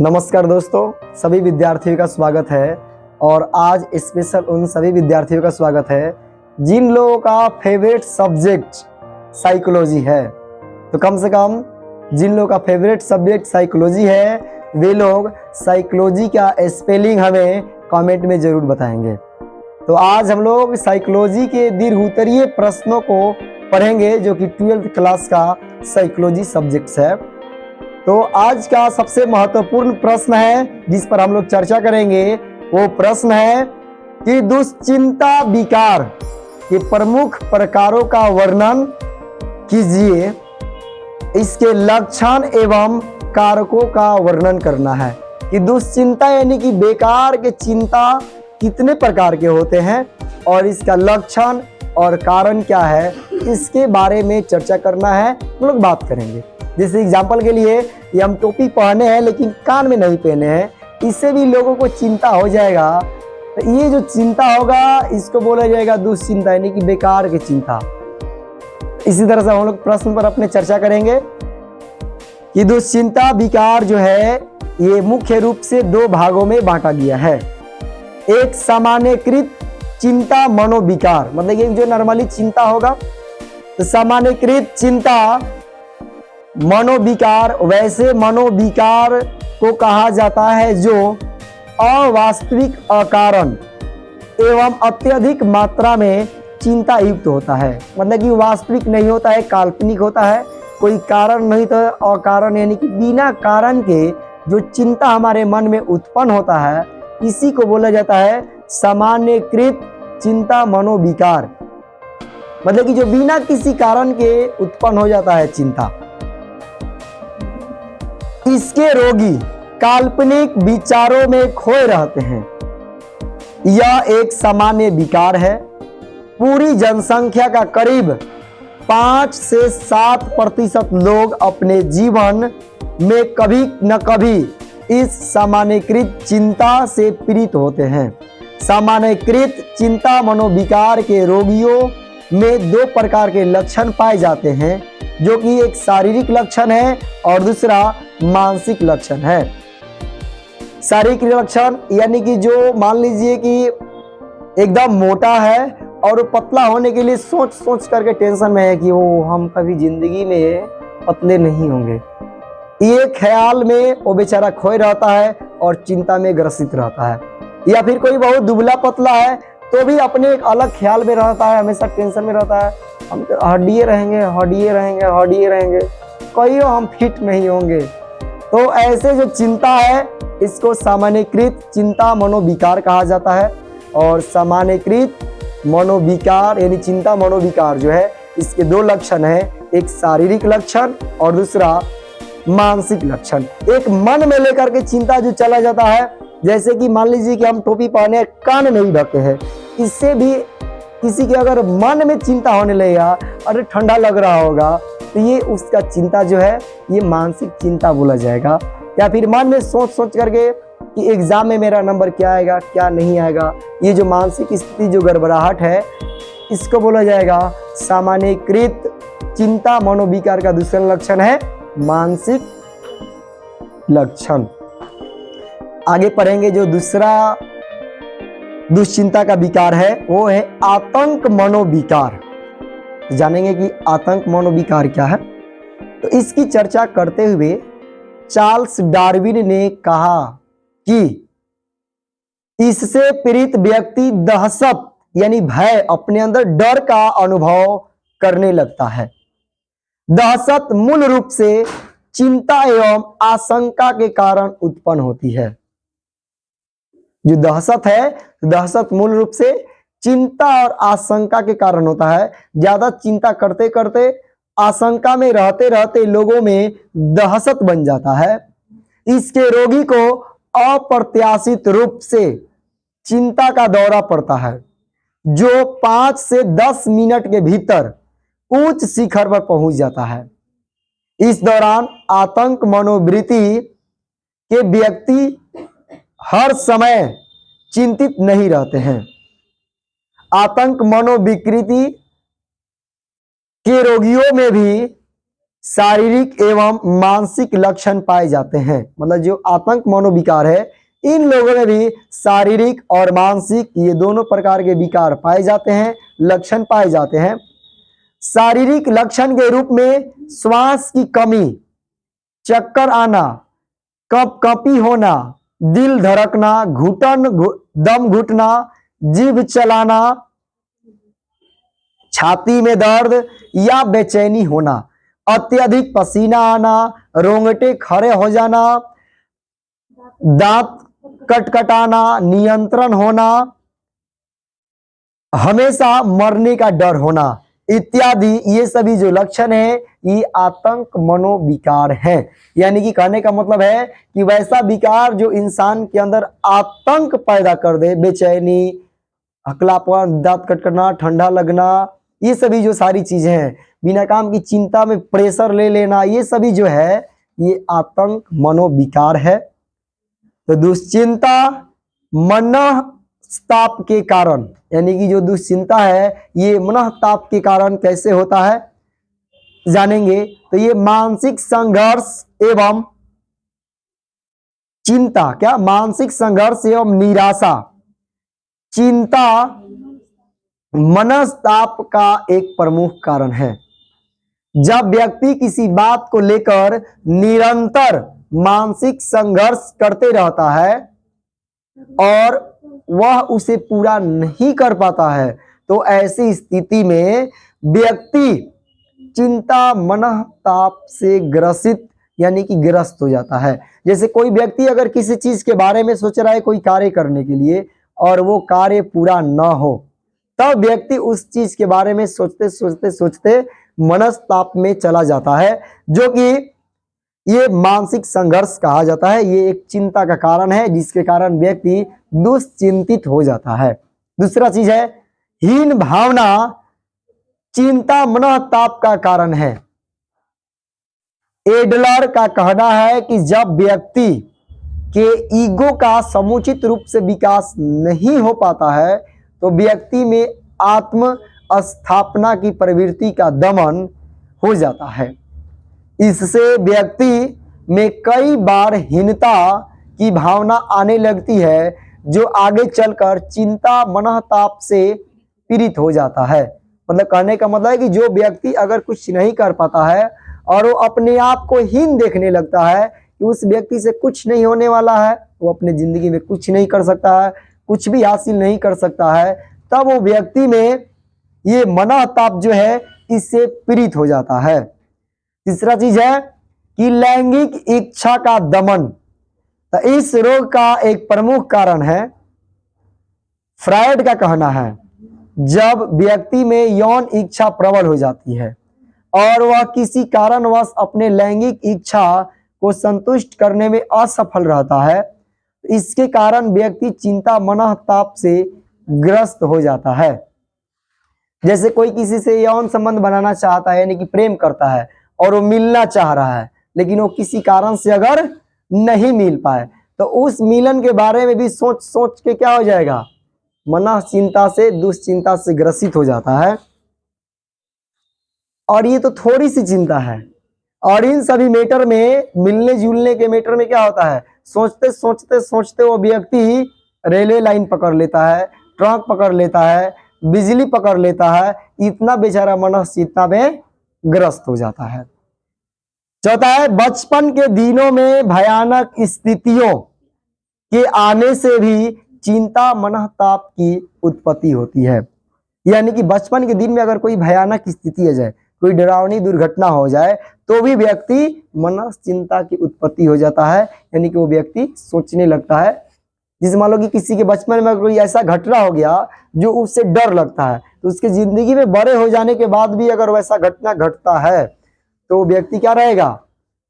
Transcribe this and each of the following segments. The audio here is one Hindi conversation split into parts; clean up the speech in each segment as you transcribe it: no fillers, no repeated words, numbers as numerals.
नमस्कार दोस्तों, सभी विद्यार्थियों का स्वागत है। और आज स्पेशल उन सभी विद्यार्थियों का स्वागत है जिन लोगों का फेवरेट सब्जेक्ट साइकोलॉजी है। तो कम से कम जिन लोगों का फेवरेट सब्जेक्ट साइकोलॉजी है वे लोग साइकोलॉजी का स्पेलिंग हमें कमेंट में ज़रूर बताएंगे। तो आज हम लोग साइकोलॉजी के दीर्घ उत्तरीय प्रश्नों को पढ़ेंगे जो कि 12th क्लास का साइकोलॉजी सब्जेक्ट्स है। तो आज का सबसे महत्वपूर्ण प्रश्न है जिस पर हम लोग चर्चा करेंगे वो प्रश्न है कि दुश्चिंता विकार के प्रमुख प्रकारों का वर्णन कीजिए। इसके लक्षण एवं कारकों का वर्णन करना है कि दुश्चिंता यानी कि बेकार के चिंता कितने प्रकार के होते हैं और इसका लक्षण और कारण क्या है, इसके बारे में चर्चा करना है। हम लोग बात करेंगे। जैसे एग्जाम्पल के लिए ये हम टोपी पहने हैं लेकिन कान में नहीं पहने हैं, इससे भी लोगों को चिंता हो जाएगा। तो ये जो चिंता होगा इसको बोला जाएगा दुश्चिंता यानी कि बेकार की चिंता। इसी तरह से हम लोग प्रश्न पर अपने चर्चा करेंगे कि दुश्चिंता विकार जो है ये मुख्य रूप से दो भागों में बांटा गया है। एक सामान्यकृत चिंता मनोविकार, मतलब ये जो नॉर्मली चिंता होगा, तो सामान्यकृत चिंता मनोविकार वैसे मनोविकार को कहा जाता है जो अवास्तविक, अकारण एवं अत्यधिक मात्रा में चिंता युक्त होता है। मतलब कि वास्तविक नहीं होता है, काल्पनिक होता है, कोई कारण नहीं तो अकारण यानी कि बिना कारण के जो चिंता हमारे मन में उत्पन्न होता है इसी को बोला जाता है सामान्यकृत चिंता मनोविकार। मतलब कि जो बिना किसी कारण के उत्पन्न हो जाता है चिंता। इसके रोगी काल्पनिक विचारों में खोए रहते हैं। यह एक सामान्य विकार है। पूरी जनसंख्या का करीब 5 से 7% लोग अपने जीवन में कभी न कभी इस सामान्यकृत चिंता से पीड़ित होते हैं। सामान्यकृत चिंता मनोविकार के रोगियों में 2 प्रकार के लक्षण पाए जाते हैं, जो कि एक शारीरिक लक्षण है और दूसरा मानसिक लक्षण है। शारीरिक लक्षण यानी कि जो मान लीजिए कि एकदम मोटा है और पतला होने के लिए सोच सोच करके टेंशन में है कि वो हम कभी जिंदगी में पतले नहीं होंगे। ये ख्याल में वो बेचारा खोए रहता है और चिंता में ग्रसित रहता है। या फिर कोई बहुत दुबला पतला है तो भी अपने एक अलग ख्याल में रहता है, हमेशा टेंशन में रहता है, हम हड्डिये रहेंगे, हड्डिये रहेंगे, हड्डिये रहेंगे, कहियो हम फिट नहीं होंगे। तो ऐसे जो चिंता है इसको सामान्यकृत चिंता मनोविकार कहा जाता है। और सामान्यकृत मनोविकार यानी चिंता मनोविकार जो है इसके 2 लक्षण है, एक शारीरिक लक्षण और दूसरा मानसिक लक्षण। एक मन में लेकर के चिंता जो चला जाता है, जैसे कि मान लीजिए कि हम टोपी पहने कान नहीं ढके हैं, इससे भी किसी के अगर मन में चिंता होने लगेगा, अरे ठंडा लग रहा होगा, तो ये उसका चिंता जो है ये मानसिक चिंता बोला जाएगा। या फिर मन में सोच सोच करके कि एग्जाम में मेरा नंबर क्या आएगा क्या नहीं आएगा, ये जो मानसिक स्थिति जो गड़बड़ाहट है इसको बोला जाएगा सामान्यकृत चिंता मनोविकार का दूसरा लक्षण है मानसिक लक्षण। आगे पढ़ेंगे जो दूसरा दुश्चिंता का विकार है वो है आतंक मनोविकार। जानेंगे कि आतंक मनोविकार क्या है। तो इसकी चर्चा करते हुए चार्ल्स डार्विन ने कहा कि इससे पीड़ित व्यक्ति दहशत यानी भय, अपने अंदर डर का अनुभव करने लगता है। दहशत मूल रूप से चिंता एवं आशंका के कारण उत्पन्न होती है। जो दहशत है, दहशत मूल रूप से चिंता और आशंका के कारण होता है। ज्यादा चिंता करते करते आशंका में रहते रहते लोगों में दहशत बन जाता है। इसके रोगी को अप्रत्याशित रूप से चिंता का दौरा पड़ता है जो 5 से 10 मिनट के भीतर उच्च शिखर पर पहुंच जाता है। इस दौरान आतंक मनोवृत्ति के व्यक्ति हर समय चिंतित नहीं रहते हैं। आतंक मनोविकृति के रोगियों में भी शारीरिक एवं मानसिक लक्षण पाए जाते हैं। मतलब जो आतंक मनोविकार है, इन लोगों में भी शारीरिक और मानसिक ये दोनों प्रकार के विकार पाए जाते हैं, लक्षण पाए जाते हैं। शारीरिक लक्षण के रूप में श्वास की कमी, चक्कर आना, कंपी होना, दिल धड़कना, घुटन दम घुटना, जीभ चलाना, छाती में दर्द या बेचैनी होना, अत्यधिक पसीना आना, रोंगटे खड़े हो जाना, दांत कटकटाना, नियंत्रण होना, हमेशा मरने का डर होना इत्यादि, ये सभी जो लक्षण है ये आतंक मनोविकार है। यानी कि कहने का मतलब है कि वैसा विकार जो इंसान के अंदर आतंक पैदा कर दे, बेचैनी, हकलापन, दांत कटकटना, ठंडा लगना, ये सभी जो सारी चीजें हैं, बिना काम की चिंता में प्रेशर ले लेना, ये सभी जो है ये आतंक मनोविकार है। तो दुश्चिंता मनस्ताप के कारण, यानी कि जो दुश्चिंता है ये मनस्ताप के कारण कैसे होता है जानेंगे। तो ये मानसिक संघर्ष एवं चिंता, क्या मानसिक संघर्ष एवं निराशा, चिंता मनस्ताप का एक प्रमुख कारण है। जब व्यक्ति किसी बात को लेकर निरंतर मानसिक संघर्ष करते रहता है और वह उसे पूरा नहीं कर पाता है, तो ऐसी स्थिति में व्यक्ति चिंता मनस्ताप से ग्रसित यानी कि ग्रस्त हो जाता है। जैसे कोई व्यक्ति अगर किसी चीज के बारे में सोच रहा है कोई कार्य करने के लिए और वो कार्य पूरा न हो, तब व्यक्ति उस चीज के बारे में सोचते सोचते सोचते मनस्ताप में चला जाता है, जो कि ये मानसिक संघर्ष कहा जाता है। ये एक चिंता का कारण है जिसके कारण व्यक्ति दुश्चिंतित हो जाता है। दूसरा चीज है हीन भावना, चिंता मनस्ताप का कारण है। एडलर का कहना है कि जब व्यक्ति के ईगो का समुचित रूप से विकास नहीं हो पाता है तो व्यक्ति में आत्म स्थापना की प्रवृत्ति का दमन हो जाता है। इससे व्यक्ति में कई बार हीनता की भावना आने लगती है, जो आगे चलकर चिंता मनस्ताप से पीड़ित हो जाता है। मतलब कहने का मतलब है कि जो व्यक्ति अगर कुछ नहीं कर पाता है और वो अपने आप को हीन देखने लगता है कि उस व्यक्ति से कुछ नहीं होने वाला है, वो अपने जिंदगी में कुछ नहीं कर सकता है, कुछ भी हासिल नहीं कर सकता है, तब वो व्यक्ति में ये मनस्ताप जो है इससे पीड़ित हो जाता है। तीसरा चीज है कि लैंगिक इच्छा का दमन। तो इस रोग का एक प्रमुख कारण है, फ्रायड का कहना है, जब व्यक्ति में यौन इच्छा प्रबल हो जाती है और वह किसी कारणवश अपने लैंगिक इच्छा को संतुष्ट करने में असफल रहता है, इसके कारण व्यक्ति चिंता मनस्ताप से ग्रस्त हो जाता है। जैसे कोई किसी से यौन संबंध बनाना चाहता है, यानी कि प्रेम करता है और वो मिलना चाह रहा है, लेकिन वो किसी कारण से अगर नहीं मिल पाए तो उस मिलन के बारे में भी सोच सोच के क्या हो जाएगा, मनस चिंता से, दुश्चिंता से ग्रसित हो जाता है। और ये तो थोड़ी सी चिंता है। और इन सभी मैटर में, मिलने जुलने के मैटर में क्या होता है, सोचते सोचते सोचते वो व्यक्ति रेलवे लाइन पकड़ लेता है, ट्रक पकड़ लेता है, बिजली पकड़ लेता है, इतना बेचारा मनस चिंता में ग्रस्त हो जाता है। चौथा है बचपन के दिनों में भयानक स्थितियों के आने से भी चिंता मनस्ताप की उत्पत्ति होती है। यानी कि बचपन के दिन में अगर कोई भयानक स्थिति आ जाए, कोई डरावनी दुर्घटना हो जाए, तो भी व्यक्ति मनस चिंता की उत्पत्ति हो जाता है। यानी कि वो व्यक्ति सोचने लगता है। जिस मान लो कि किसी के बचपन में कोई ऐसा घटना हो गया जो उससे डर लगता है, तो उसके जिंदगी में बड़े हो जाने के बाद भी अगर वैसा घटना घटता है तो व्यक्ति क्या रहेगा,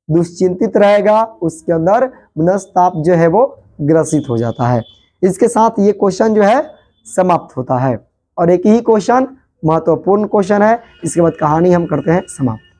दुश्चिंतित रहेगा, उसके अंदर मनस्ताप जो है वो ग्रसित हो जाता है। इसके साथ ये क्वेश्चन जो है समाप्त होता है। और एक ही क्वेश्चन महत्वपूर्ण क्वेश्चन है, इसके बाद कहानी हम करते हैं समाप्त।